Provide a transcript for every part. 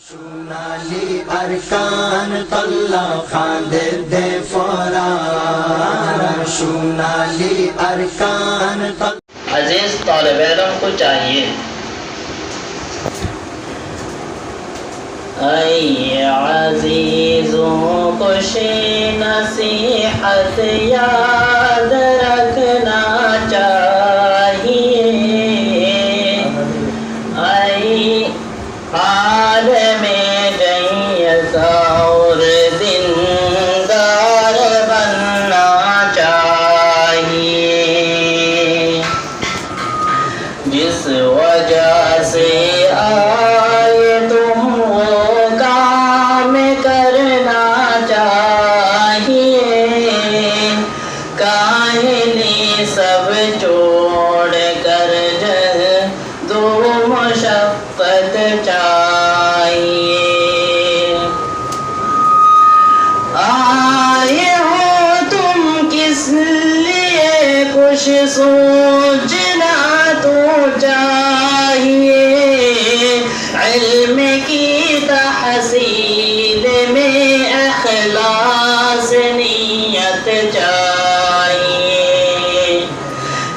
সোনালি আরকান তল্লা খাদের দে ফরার সোনালি আরকান عزیز طالب علم کو چاہیے اے عزیزوں کو نصیحت یاد رکھنا چاہیے اے عالم جیت اور دیندار بننا چاہیے جس وجہ سے آئے تم وہ کام کرنا چاہیے کاہلی سب چھوڑ کر جہد و مشقت چاہیے آئے ہو تم کس لیے کچھ سوچنا تو چاہیے علم کی تحصیل میں اخلاص نیت چاہیے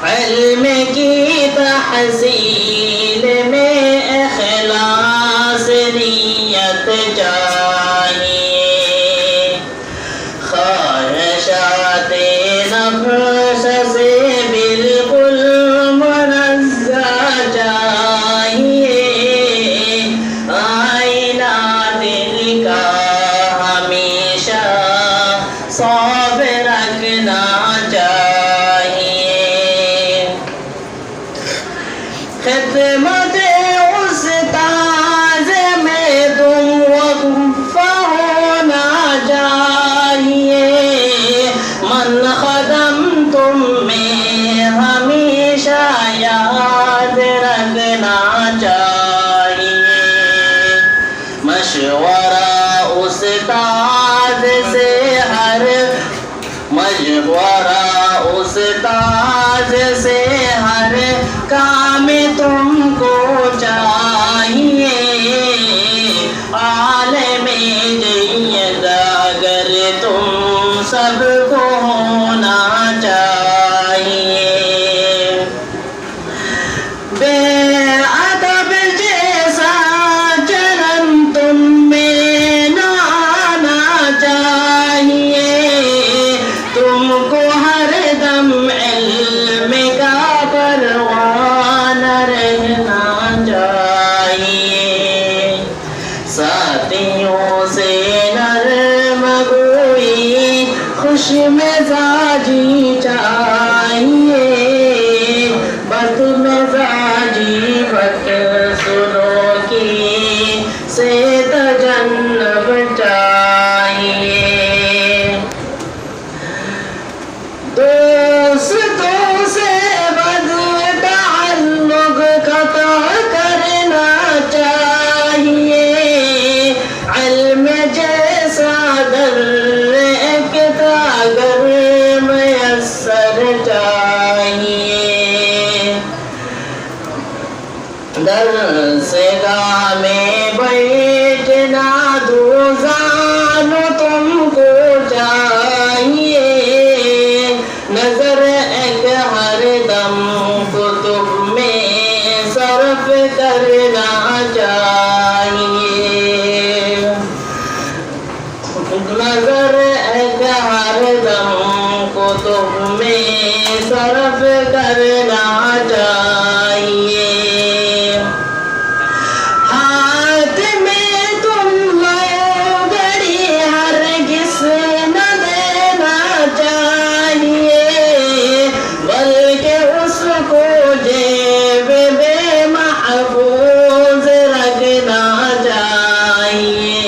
علم کی تحصیل میں اخلاص نیت چاہیے خواہشات نفس سے بالکل منزہ چاہیے آئینہ دل کا ہمیشہ صاف رکھنا چاہیے خدمت استاذ میں تم وقف ہونا چاہیے من خدم تم میں ہمیشہ یاد رکھنا چاہیے مشورہ استاد سے ہر کام تم کو چاہیے عالم جید اگر تم سب کو ہونا چاہیے بے ادب جیسا چلن تم میں نہ آنا چاہیے تم کو ہر دم علم کا پروان رہنا چاہیے ساتھیوں سے نرم گوئی خوش مزاجی چاہیے بد مزاجی بد سلوکی سے تجنب چاہیے دوستوں سے بد تعلق قطع کرنا چاہیے علم جیسا در ایک اگر میسر چاہیے درس گاہ میں بیٹھنا دوزان تم کو چاہیے نظر ایک ہر دم کتب میں صرف کرنا چاہیے نظر ایک ہر دم کتب میں صرف کرنا چاہیے ہاتھ میں تم گھڑی ہرگز نہ دینا چاہیے بلکہ اس کو جیب میں محفوظ رکھنا چاہیے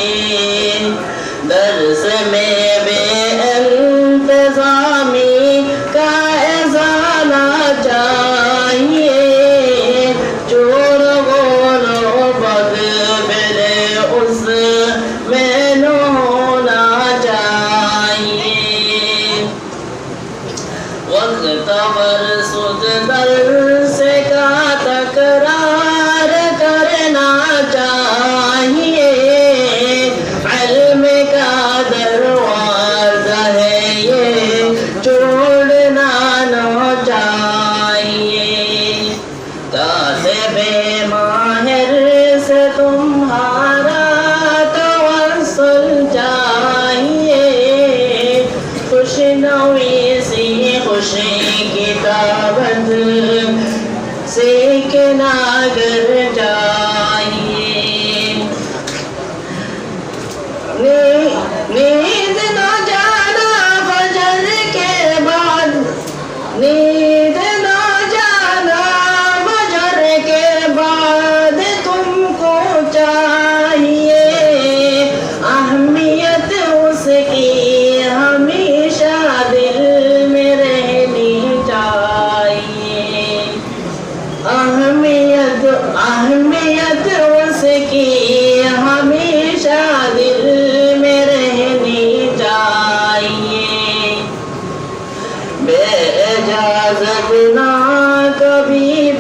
درس میں بے انتظامی کا ازالہ چاہیے کاتب ماہر سے تمہارا توسل چاہیے، خوش نوی سی خوشی کی دعوت سیکھنا گر چاہیے۔ نیند نہ جانا فجر کے بعد، نیند نہ جانا فجر کے بعد تم کو چاہیے، اہمیت اس کی ہمیشہ دل میں رہنی چاہیے، اہمیت اس کی ہمیشہ دل میں رہنی چاہیے، بے اجازت نہ کبھی